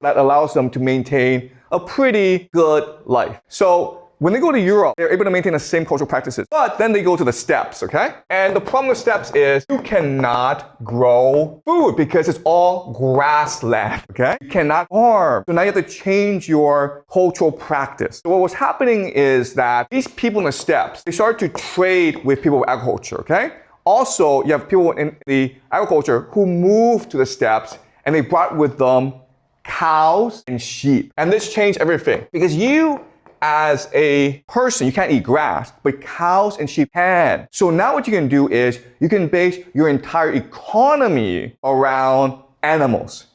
that allows them to maintain a pretty good life. So when they go to Europe, they're able to maintain the same cultural practices. But then they go to the steppes, okay? And the problem with steppes is you cannot grow food because it's all grassland, okay? You cannot farm. So now you have to change your cultural practice. So what was happening is that these people in the steppes, they started to trade with people with agriculture, okay? Also, you have people in the agriculture who moved to the steppes and they brought with them cows and sheep. And this changed everything because you, as a person, you can't eat grass, but cows and sheep can. So now what you can do is you can base your entire economy around animals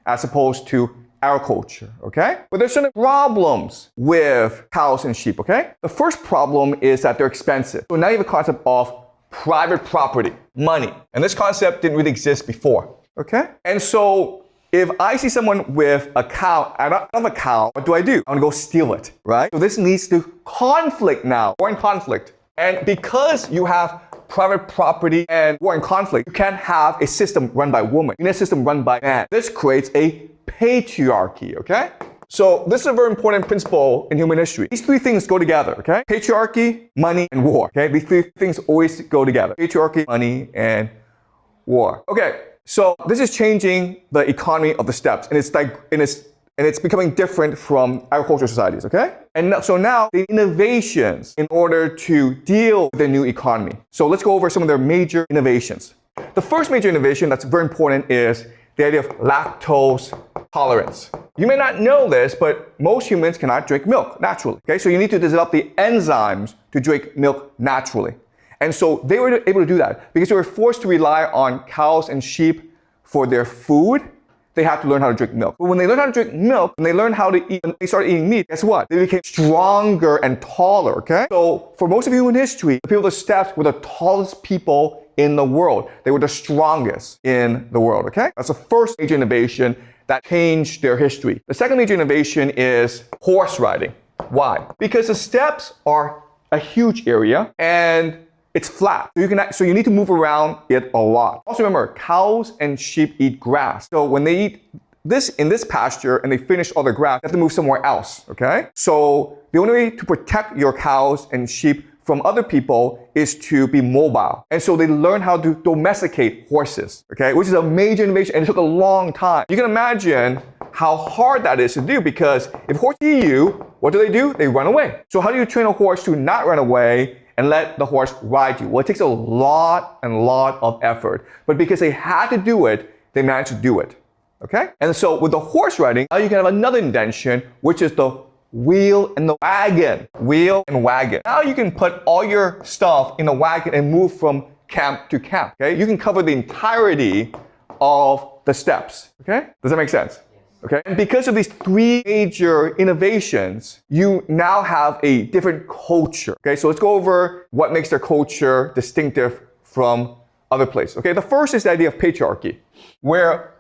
as opposed to agriculture, okay? But there's certain problems with cows and sheep, okay? The first problem is that they're expensive. So now you have a concept of private property, money. And this concept didn't really exist before, okay? And so if I see someone with a cow, I don't have a cow, what do? I want to go steal it, right? So this leads to conflict now, war and conflict. And because you have private property and war and conflict, you can't have a system run by women. You need a system run by men. This creates a patriarchy, okay? So this is a very important principle in human history. These three things go together, okay? Patriarchy, money, and war, okay? These three things always go together. Patriarchy, money, and war. Okay. So this is changing the economy of the steppes, and it's becoming different from agricultural societies, okay? And so now the innovations in order to deal with the new economy. So let's go over some of their major innovations. The first major innovation that's very important is the idea of lactose tolerance. You may not know this, but most humans cannot drink milk naturally, okay? So you need to develop the enzymes to drink milk naturally. And so they were able to do that because they were forced to rely on cows and sheep for their food. They had to learn how to drink milk. But when they learned how to drink milk, and they learned how to eat, and they started eating meat, guess what? They became stronger and taller, okay? So for most of human history, the people of the steppes were the tallest people in the world. They were the strongest in the world, okay? That's the first major innovation that changed their history. The second major innovation is horse riding. Why? Because the steppes are a huge area and it's flat, so you need to move around it a lot. Also remember, cows and sheep eat grass. So when they eat this in this pasture and they finish all their grass, they have to move somewhere else, okay? So the only way to protect your cows and sheep from other people is to be mobile. And so they learn how to domesticate horses, okay? Which is a major innovation and it took a long time. You can imagine how hard that is to do because if horses see you, what do? They run away. So how do you train a horse to not run away and let the horse ride you? Well, it takes a lot of effort. But because they had to do it, they managed to do it, okay? And so with the horse riding, now you can have another invention, which is the wheel and the wagon. Wheel and wagon. Now you can put all your stuff in the wagon and move from camp to camp, okay? You can cover the entirety of the steppes, okay? Does that make sense? Okay? And because of these three major innovations, you now have a different culture. Okay, so let's go over what makes their culture distinctive from other places. Okay, the first is the idea of patriarchy, where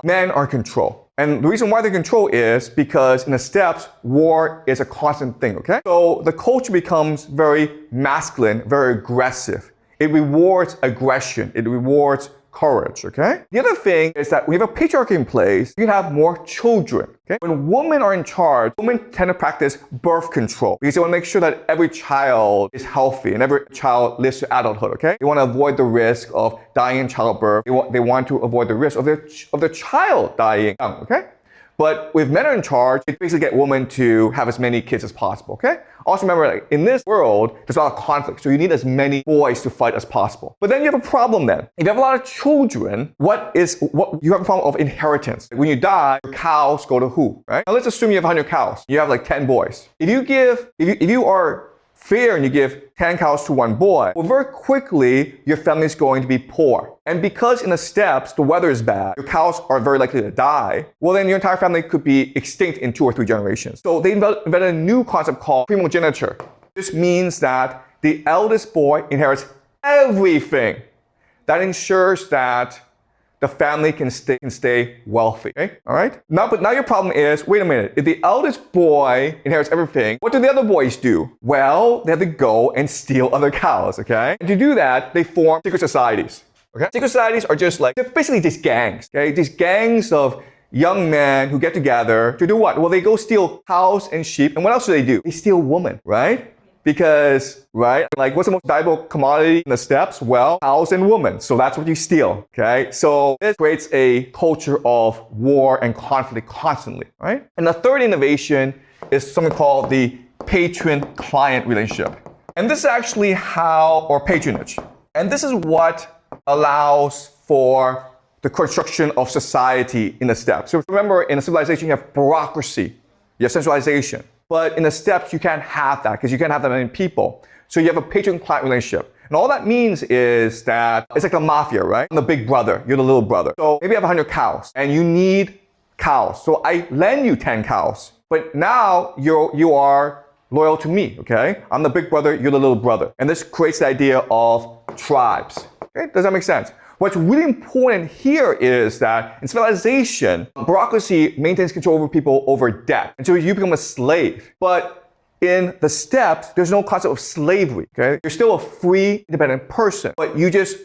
men are in control. And the reason why they're in control is because in the steppes, war is a constant thing, okay? So the culture becomes very masculine, very aggressive. It rewards aggression. It rewards courage, okay? The other thing is that when you have a patriarchy in place, you can have more children, okay? When women are in charge, women tend to practice birth control because they want to make sure that every child is healthy and every child lives to adulthood, okay? They want to avoid the risk of dying in childbirth. They want to avoid the risk of their child dying young, okay? But with men in charge, it basically get women to have as many kids as possible, okay? Also remember, like, in this world, there's a lot of conflict, so you need as many boys to fight as possible. But then you have a problem then. If you have a lot of children, you have a problem of inheritance. When you die, your cows go to who, right? Now let's assume you have 100 cows. You have like 10 boys. If you are fair and you give 10 cows to one boy, well, very quickly, your family is going to be poor. And because in the steppes, the weather is bad, your cows are very likely to die, well, then your entire family could be extinct in 2 or 3 generations. So they invented a new concept called primogeniture. This means that the eldest boy inherits everything. That ensures that the family can stay wealthy, okay? All right? But now your problem is, wait a minute, if the eldest boy inherits everything, what do the other boys do? Well, they have to go and steal other cows, okay? And to do that, they form secret societies, okay? Secret societies are they're basically just gangs, okay? These gangs of, young men who get together to do what? Well, they go steal cows and sheep. And what else do? They steal women, right? Because, right, like what's the most valuable commodity in the steppes? Well, cows and women. So that's what you steal, okay? So this creates a culture of war and conflict constantly, right? And the third innovation is something called the patron-client relationship. And this is actually or patronage. And this is what allows for the construction of society in the steppes. So remember, in a civilization, you have bureaucracy, you have centralization. But in the steppes, you can't have that because you can't have that many people. So you have a patron-client relationship. And all that means is that it's like a mafia, right? I'm the big brother, you're the little brother. So maybe I have 100 cows and you need cows. So I lend you 10 cows. But now you are loyal to me, okay? I'm the big brother, you're the little brother. And this creates the idea of tribes. Okay? Does that make sense? What's really important here is that in civilization, bureaucracy maintains control over people over debt. And so you become a slave. But in the steppes, there's no concept of slavery, okay? You're still a free, independent person, but you're just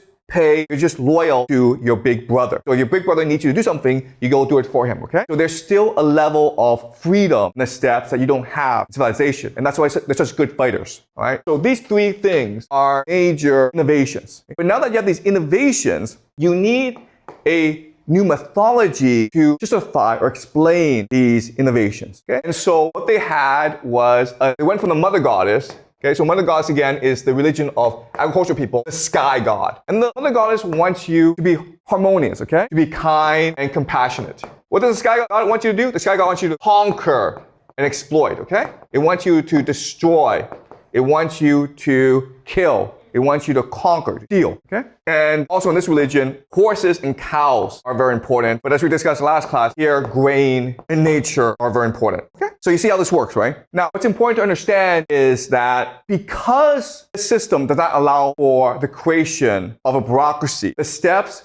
loyal to your big brother. So your big brother needs you to do something, you go do it for him, okay? So there's still a level of freedom in the steppes that you don't have in civilization. And that's why they're such good fighters, all right? So these three things are major innovations. But now that you have these innovations, you need a new mythology to justify or explain these innovations, okay? And so what they had was, they went from the mother goddess. Okay, so Mother Goddess, again, is the religion of agricultural people, the sky god. And the Mother Goddess wants you to be harmonious, okay? To be kind and compassionate. What does the sky god want you to do? The sky god wants you to conquer and exploit, okay? It wants you to destroy. It wants you to kill. It wants you to conquer, to steal, okay? And also in this religion, horses and cows are very important. But as we discussed last class, here, grain and nature are very important, okay? So you see how this works, right? Now, what's important to understand is that because the system does not allow for the creation of a bureaucracy, the steppes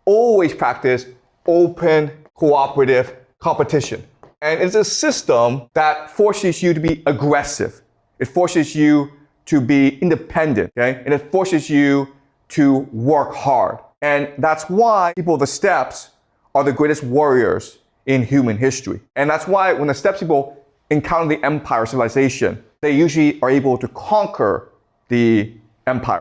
always practice open, cooperative competition. And it's a system that forces you to be aggressive. It forces you to be independent, okay? And it forces you to work hard. And that's why people of the steppes are the greatest warriors in human history. And that's why when the steppes people encounter the empire civilization, they usually are able to conquer the empire.